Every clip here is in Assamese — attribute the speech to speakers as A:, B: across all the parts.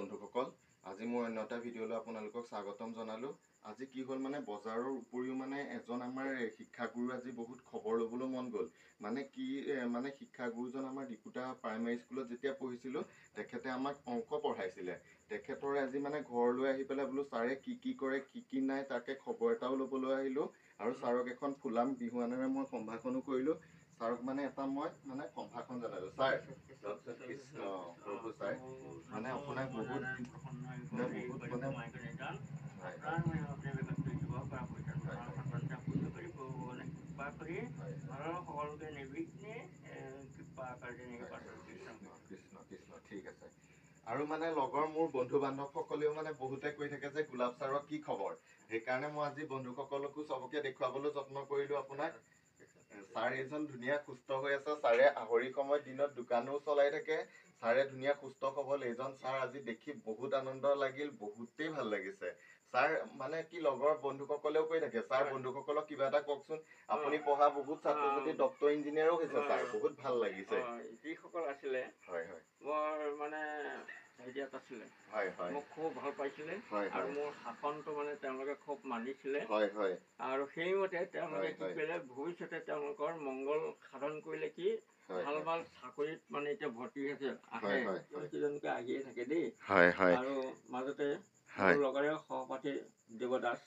A: বন্ধুসকল, আজি মই অন্য এটা ভিডিঅ'লৈ আপোনালোকক স্বাগতম জনালো। আজি কি হ'ল মানে বজাৰৰ উপৰিও মানে এজন আমাৰ শিক্ষাগুৰু আজি বহুত খবৰ ল'বলৈ মন গ'ল। মানে শিক্ষাগুৰুজন আমাৰ ডিপুটা প্ৰাইমাৰী স্কুলত যেতিয়া পঢ়িছিলোঁ তেখেতে আমাক অংক পঢ়াইছিলে। তেখেতৰে আজি মানে ঘৰলৈ আহি পেলাই বোলো ছাৰে কি কৰে কি নাই তাকে খবৰ এটাও ল'বলৈ আহিলোঁ আৰু ছাৰক এখন ফুলাম বিহুৱানেৰে মই সম্ভাষণো কৰিলোঁ। ছাৰক মানে এটা মই মানে সম্ভাষণ জনালোঁ। ছাৰ কৃষ্ণ প্ৰভু ছাৰ মানে আপোনাক বহুত ঠিক আছে। আৰু মানে লগৰ মোৰ বন্ধু বান্ধৱসকলেও মানে বহুতে কৈ থাকে যে গোলাপ ছাৰৰ কি খবৰ, সেইকাৰণে মই আজি বন্ধুসকলকো চবকে দেখুৱাবলৈ যত্ন কৰিলোঁ আপোনাক। ছাৰ এজন ধুনীয়া সুস্থ হৈ আছে। ছাৰে আহৰি সময়ত দিনত দোকানো চলাই থাকে। ছাৰে ধুনীয়া সুস্থ সবল এজন ছাৰ আজি দেখি বহুত আনন্দ লাগিল, বহুতেই ভাল লাগিছে। ছাৰ মানে কি লগৰ বন্ধুসকলেও কৈ থাকে ছাৰ বন্ধুসকলক কিবা এটা কওকচোন, আপুনি পঢ়া বহুত ছাত্ৰ ছাত্ৰী ডক্টৰ ইঞ্জিনিয়াৰো হৈছে ছাৰ, বহুত ভাল লাগিছে।
B: যিসকল আছিলে
A: হয় হয়
B: বৰ মানে হেৰিয়াত আছিলে,
A: হয় হয়
B: মোক খুব ভাল পাইছিলে আৰু মোৰ শাসনটো মানে তেওঁলোকে খুব মানিছিলে
A: হয় হয়
B: আৰু সেইমতে তেওঁলোকে কি কৰিলে ভৱিষ্যতে তেওঁলোকৰ মংগল সাধন কৰিলে কি ভাল ভাল চাকৰিত মানে এতিয়া ভৰ্তি হৈছে, আহে প্ৰতিজনকে আহিয়ে থাকে দেই। আৰু মাজতে মোৰ লগৰে সহপাঠী দেৱদাস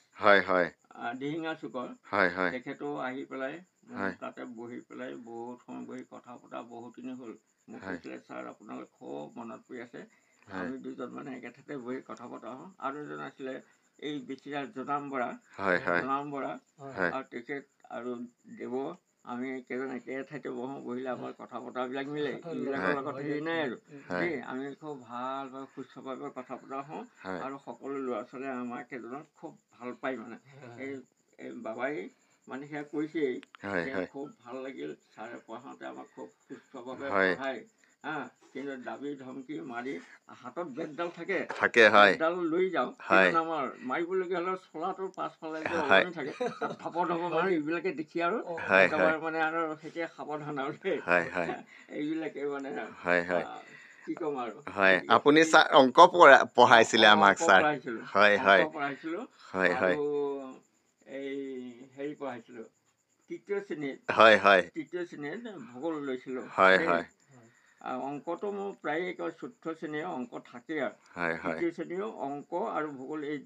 B: দিহিঙা চুকৰ তেখেতো আহি পেলাই তাতে বহি পেলাই বহুত সময় বহি কথা পতা বহুখিনি হ'ল। মোক কৈছিলে ছাৰ আপোনালোক খুব মনত পৰি আছে, আমি দুজন মানে একেঠাইতে বহি কথা পতা হওঁ। আৰু এজন আছিলে এই বেছিৰা জনাম বৰা আৰু তেখেত আৰু দেৱ, আমি একেজন একে ঠাইতে বহোঁ, বহিলে আমাৰ কথা বতৰাবিলাক মিলে, এইবিলাকৰ লগত হেৰি নাই আৰু দেই। আমি খুব ভালভাৱে সুস্থভাৱে কথা পতা হওঁ আৰু সকলো ল'ৰা ছোৱালীয়ে আমাক এজনক খুব ভাল পায়। মানে এই বাবাই মানে সেয়া কৈছেই যে খুব ভাল লাগিল ছাৰে পঢ়াওঁতে আমাক খুব সুস্থভাৱে পঢ়ায় কিন্তু দাবী ধমকি মাৰি হাতত বেগডাল থাকে বেগডাল লৈ যাওঁ আমাৰ মাৰিবলগীয়া হ'লে চোলাটোৰ পাছফালে যে ওলমি থাকে তাত থাপৰ ধপৰ মাৰি এইবিলাকে দেখি আৰু একেবাৰে মানে আৰু সেইটোৱে সাৱধান আৰু দেই। এইবিলাকে মানে কি ক'ম আৰু।
A: আপুনি অংক পঢ়াইছিলে আমাক ছাৰ?
B: পঢ়াইছিলোঁ আৰু এই হেৰি পঢ়াইছিলোঁ তৃতীয় শ্ৰেণীত ভূগোল লৈছিলোঁ। অংকটো মোৰ প্ৰায় একেবাৰে চতুৰ্থ শ্ৰেণীৰ অংক থাকেই আৰু তৃতীয় শ্ৰেণীৰ অংক আৰু ভূগোল এই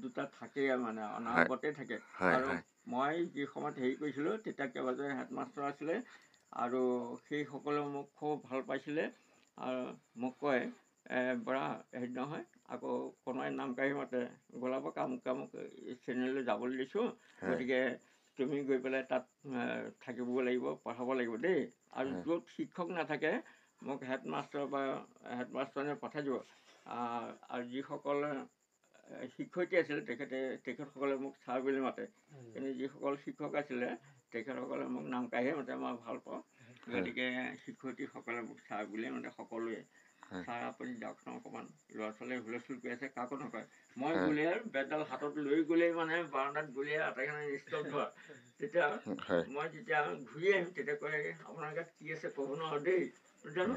B: দুটা থাকেই আৰু মানে অনাগতে থাকে। আৰু মই যি সময়ত হেৰি কৰিছিলোঁ তেতিয়া কেইবাজন হেডমাষ্টাৰ আছিলে আৰু সেইসকলেও মোক খুব ভাল পাইছিলে আৰু মোক কয় বৰা হেৰি নহয় আকৌ কোনোবাই নাম কাঢ়ি মাতে, গোলাপক আমুক শ্ৰেণীলৈ যাবলৈ দিছোঁ, গতিকে তুমি গৈ পেলাই তাত থাকিব লাগিব, পঢ়াব লাগিব দেই। আৰু য'ত শিক্ষক নাথাকে মোক হেডমাষ্টাৰ বা হেডমাষ্টাৰনে পঠাই দিব। আৰু যিসকল শিক্ষয়িত্ৰী আছিলে তেখেতসকলে মোক ছাৰ বুলি মাতে, কিন্তু যিসকল শিক্ষক আছিলে তেখেতসকলে মোক নাম কাঢ়িয়ে মাতে, মই ভাল পাওঁ। গতিকে শিক্ষয়িত্ৰীসকলে মোক ছাৰ বুলিয়ে মাতে সকলোৱে। ছাৰ আপুনি যাওকচোন অকণমান, ল'ৰা ছোৱালীয়ে হুলস্থুল কৰি আছে, কাকো নকয়। মই গ'লে বেগডাল হাতত লৈ গ'লেই মানে বাৰান্দাত গ'লেই আটাইখিনি নিস্তব্ধ। তেতিয়া মই যেতিয়া ঘূৰি আহিম তেতিয়া কয় আপোনাৰ গাত কি আছে ক'ব নোৱাৰো দেই, জানো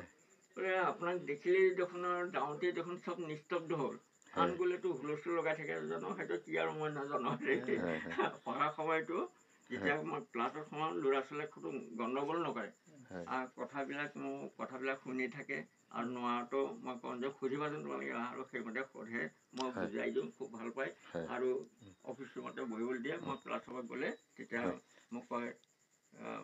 B: বোলে আপোনাক দেখিলেই দেখোন আৰু যাওঁতেই দেখোন চব নিস্তব্ধ হ'ল, আন গ'লেতো হুলস্থুল লগাই থাকে, জানো সেইটো কি আৰু মই নাজানো। পঢ়া সময়তো যেতিয়া মই ক্লাছত সোমাওঁ ল'ৰা ছোৱালীয়ে কোনো গণ্ডগোল নকৰে, কথাবিলাক শুনি থাকে আৰু নোৱাৰাটো মই কওঁ যে সুধিবাচোন তোমালোকে, আৰু সেইমতে সোধে, মই বুজাই দিওঁ, খুব ভাল পায় আৰু অফিচ ৰুমতে বহিবলৈ দিয়ে। মই ক্লাছৰ পৰা গ'লে তেতিয়া মোক কয়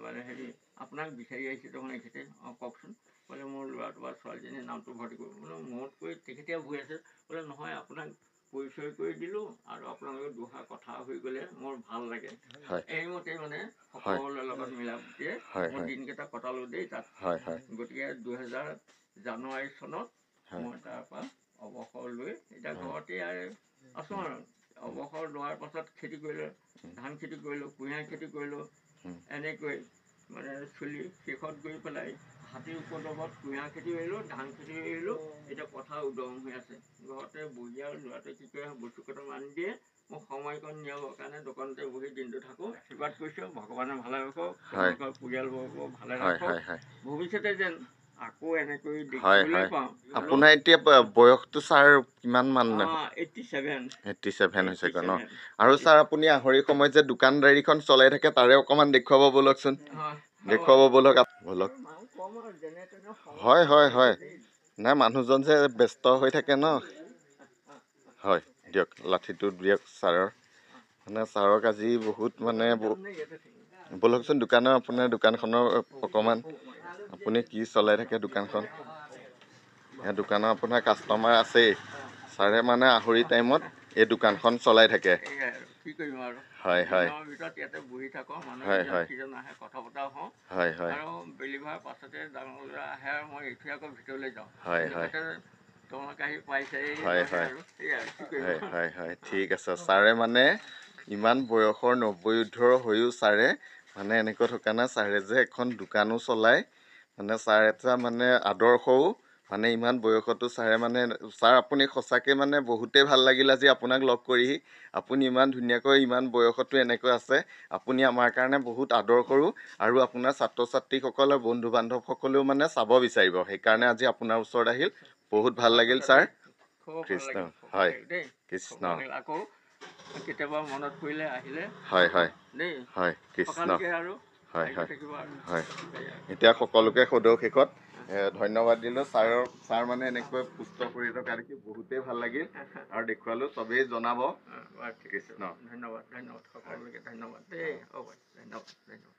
B: মানে হেৰি আপোনাক বিচাৰি আহিছে দেখোন এখেতে, কওকচোন, বোলে মোৰ ল'ৰাটো বা ছোৱালীজনীৰ নামটো ভৰ্তি কৰিব, বোলে মোতকৈ তেখেতে ভুল আছে, বোলে নহয় আপোনাক পৰিচয় কৰি দিলোঁ আৰু আপোনালোকৰ দুষাৰ কথা হৈ গ'লে মোৰ ভাল লাগে। এইমতে মানে সকলোৰে লগত মিলা প্ৰীতিৰে মই দিনকেইটা কটালোঁ দেই তাত। গতিকে 2000 জানুৱাৰী চনত মই তাৰপৰা অৱসৰ লৈ এতিয়া ঘৰতে আছোঁ আৰু। অৱসৰ লোৱাৰ পাছত খেতি কৰিলোঁ, ধান খেতি কৰিলোঁ, কুঁহিয়াৰ খেতি কৰিলোঁ, এনেকৈ মানে চলি শেষত গৈ পেলাই হাতীৰ উপদ্ৰৱত কুঁহিয়াৰ খেতি কৰিলোঁ, ধান খেতি কৰিলোঁ, এতিয়া পথাৰ উদং হৈ আছে। ঘৰতে বহি আৰু ল'ৰাটোৱে কি কৰে বস্তু কেইটামান আনি দিয়ে, মোক সময়কণ নিয়াবৰ কাৰণে দোকানতে বহি দিনটো থাকোঁ। আশীৰ্বাদ কৰিছোঁ ভগৱানে ভালে ৰাখক, তেওঁলোকৰ পৰিয়ালবৰ্গ ভালে ৰাখক, ভৱিষ্যতে যেন আকৌ এনেকৈ দেখিবলৈ পাওঁ।
A: আপোনাৰ এতিয়া বয়সটো ছাৰ কিমান মান?
B: 87
A: হৈছে ন? আৰু ছাৰ আপুনি আহৰি সময়ত যে দোকানদাৰীখন চলাই থাকে তাৰে অকণমান দেখুৱাব ব'লকচোন। দেখুৱাব ব'লক। হয় হয় হয়, নাই মানুহজন যে ব্যস্ত হৈ থাকে ন। হয় দিয়ক, লাঠিটো দিয়ক ছাৰৰ। মানে ছাৰক আজি বহুত মানে ব'লকচোন দোকানৰ, আপোনাৰ দোকানখনৰ অকণমান আপুনি কি চলাই থাকে দোকানখন। দোকানৰ আপোনাৰ কাষ্টমাৰ আছেই। ছাৰে মানে আহৰি টাইমত এই দোকানখন চলাই থাকে।
B: কি কৰিম আৰু,
A: হয় হয়
B: ভিতৰত ইয়াতে বহি থাকোঁ, মানুহ আহে কথা বতৰা হওঁ।
A: হয় হয়
B: আৰু বেলিভাৰ পাছতে ডাঙৰ ল'ৰা আহে আৰু মই এতিয়া আকৌ ভিতৰলৈ যাওঁ।
A: হয় হয়
B: তোমালোকে আহি পাইছে।
A: হয় হয় হয় হয় হয়, ঠিক আছে। ছাৰে মানে ইমান বয়সৰ 90 হৈও ছাৰে মানে এনেকৈ থকা নাই। ছাৰে যে এখন দোকানো চলায়, মানে ছাৰ এটা মানে আদৰ্শও, মানে ইমান বয়সতো ছাৰে মানে, ছাৰ আপুনি সঁচাকৈ মানে বহুতেই ভাল লাগিল আজি আপোনাক লগ কৰি। আপুনি ইমান ধুনীয়াকৈ ইমান বয়সতো এনেকৈ আছে। আপুনি আমাৰ কাৰণে বহুত আদৰ্শৰো, আৰু আপোনাৰ ছাত্ৰ ছাত্ৰীসকলে বন্ধু বান্ধৱসকলেও মানে চাব বিচাৰিব। সেইকাৰণে আজি আপোনাৰ ওচৰত আহিল, বহুত ভাল লাগিল ছাৰ। কৃষ্ণ, হয় কৃষ্ণ।
B: আকৌ কেতিয়াবা মনত পৰিলে আহিলে
A: হয় হয়
B: দেই,
A: হয় কৃষ্ণ।
B: আৰু
A: হয় হয় হয়, এতিয়া সকলোকে সদৌ শেষত ধন্যবাদ দিলোঁ ছাৰৰ। ছাৰ মানে এনেকৈ সুস্থ কৰি থকা দেখি বহুতেই ভাল লাগিল আৰু দেখুৱালোঁ। চবেই জনাব। কৃষ্ণ।
B: ধন্যবাদ ধন্যবাদ, সকলোকে ধন্যবাদ দেই। ধন্যবাদ ধন্যবাদ।